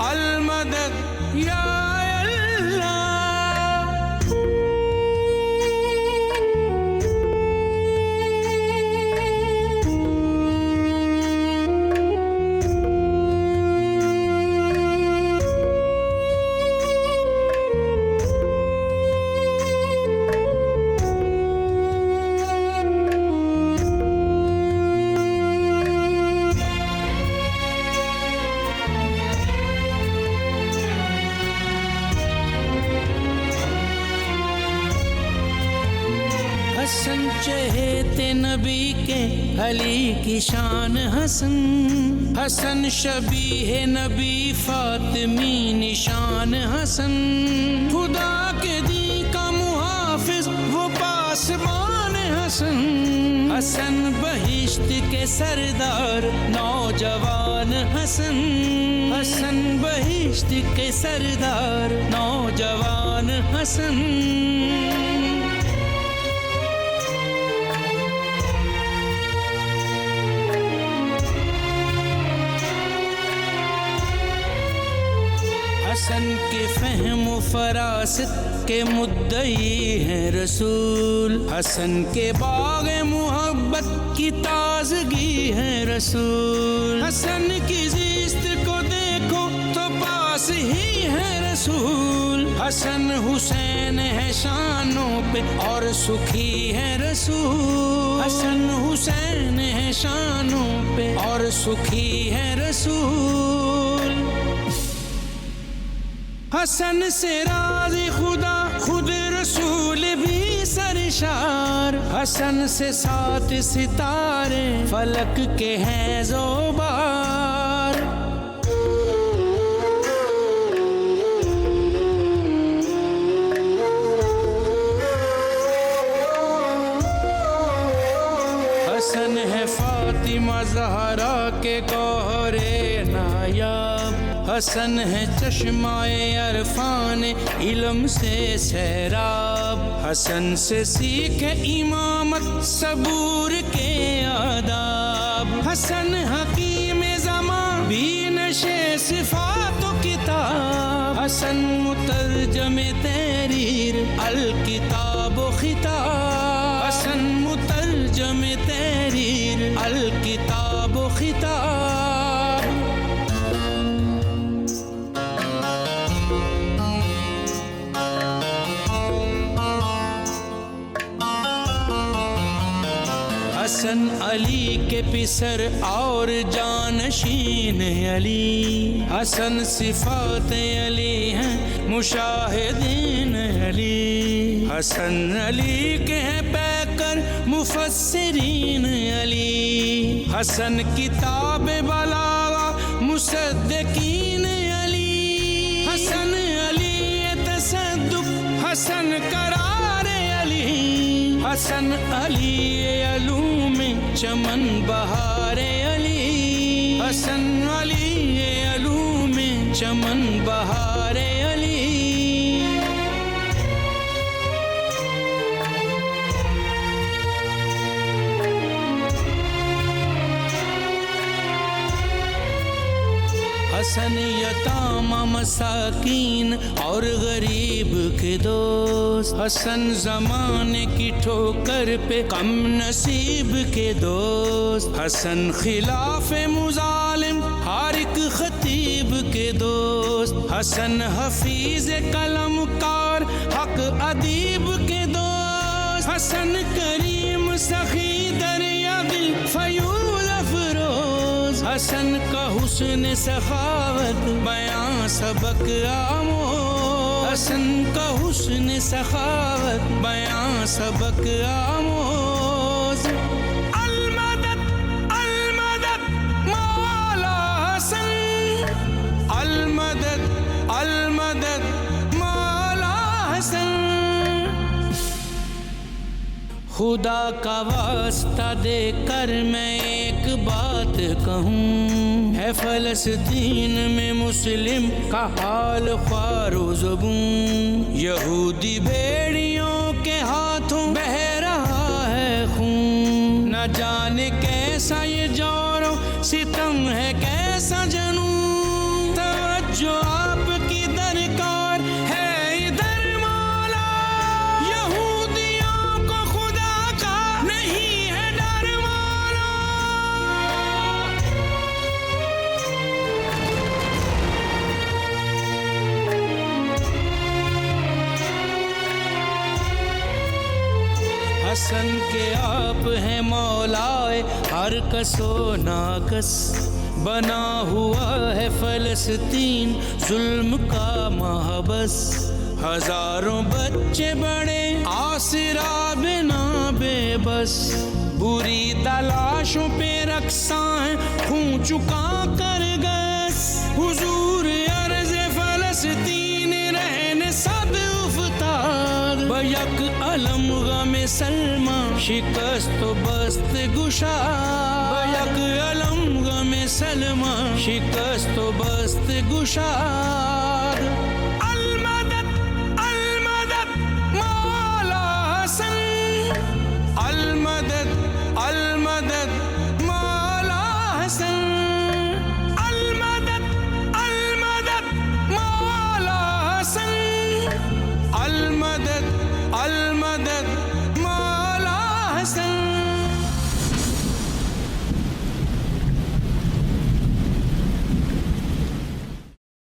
अल मदद या अल्लाह। हसन चहेते नबी के अली की शान हसन, हसन शबीह नबी फातिमी निशान हसन। खुदा के दी का मुहाफिज वो पासबान हसन, हसन बहिश्त के सरदार नौजवान हसन, हसन बहिश्त के सरदार नौजवान हसन। हसन के फहम फरासत के मुद्दई हैं रसूल, हसन के बाग मुहब्बत की ताजगी है रसूल। हसन की जिस्त को देखो तो पास ही है रसूल, हसन हुसैन है शानों पे और सुखी है रसूल। हसन हुसैन है शानों पे और सुखी है रसूल। हसन से राज़ी खुदा खुद रसूल भी सरशार, हसन से 7 सितारे फलक के हैं ज़ोबार। हसन है फातिमा ज़हरा के गौहरे नायाब, हसन है चश्माए अरफान इल्म से सैराब। हसन से सीखे इमामत सबूर के आदाब, हसन हकीम ज़मा भी नशे सिफात किताब। हसन मुतरजमे तहरीर अल किताब खिताब, हसन मुतरजमे तहरीर अल किताब खिताब। हसन अली के पिसर और जानशीन अली, हसन सिफात अली हैं मुशाहिदीन अली। हसन अली के हैं पैकर मुफस्सिरीन अली, हसन किताब बलागा मुसद्दिकीन अली। हसन अली तसद्दुक हसन करार अली, हसन अली अलूम चमन बहारे अली। हसन अली अलूम चमन बहारे अली। हसन यतामा मसाकीन और गरीब के दोस्त, हसन ज़माने की ठोकर पे कम नसीब के दोस्त। हसन खिलाफ़े मुज़ालिम हर एक खतीब के दोस्त, हसन हफीज़ कलमकार हक अदीब के दोस्त। हसन करीम सखी दरिया दिल फयूल अफरोज, हसन का हुस्न सखावत बयां सबक आमोज। हसन का हुस्न सखावत बयां सबक आमोज। अल मदद मौला हसन, अल मदद मौला हसन। खुदा का वास्ता देकर मैं एक बात कहूँ, है फ़लस्तीन में मुस्लिम का हाल ख्वारो ज़ुबूं। यहूदी भेड़ियों के हाथों बह रहा है खून, न जाने कैसा ये जोरो सितम है कैसा जनूं। जो आपकी दरकार है इधर मौला। यहूदियों को खुदा का नहीं है डर मौला। हसन के आप हैं मौलाए हर कसो नाकस। बना हुआ है फलस्तीन जुल्म का महबस। हजारों बच्चे बड़े आसरा बिना बेबस। बुरी तलाशों पे रक्साएं खून चुका कर गस। हुजूर अर्ज़ फलस्तीन रहने सब उफ्तार। बयक अलम गमे सलमा शिकस्त बस्त गुशा। बयक अलम गमे सलमा शिकस्त बस्त गुशा।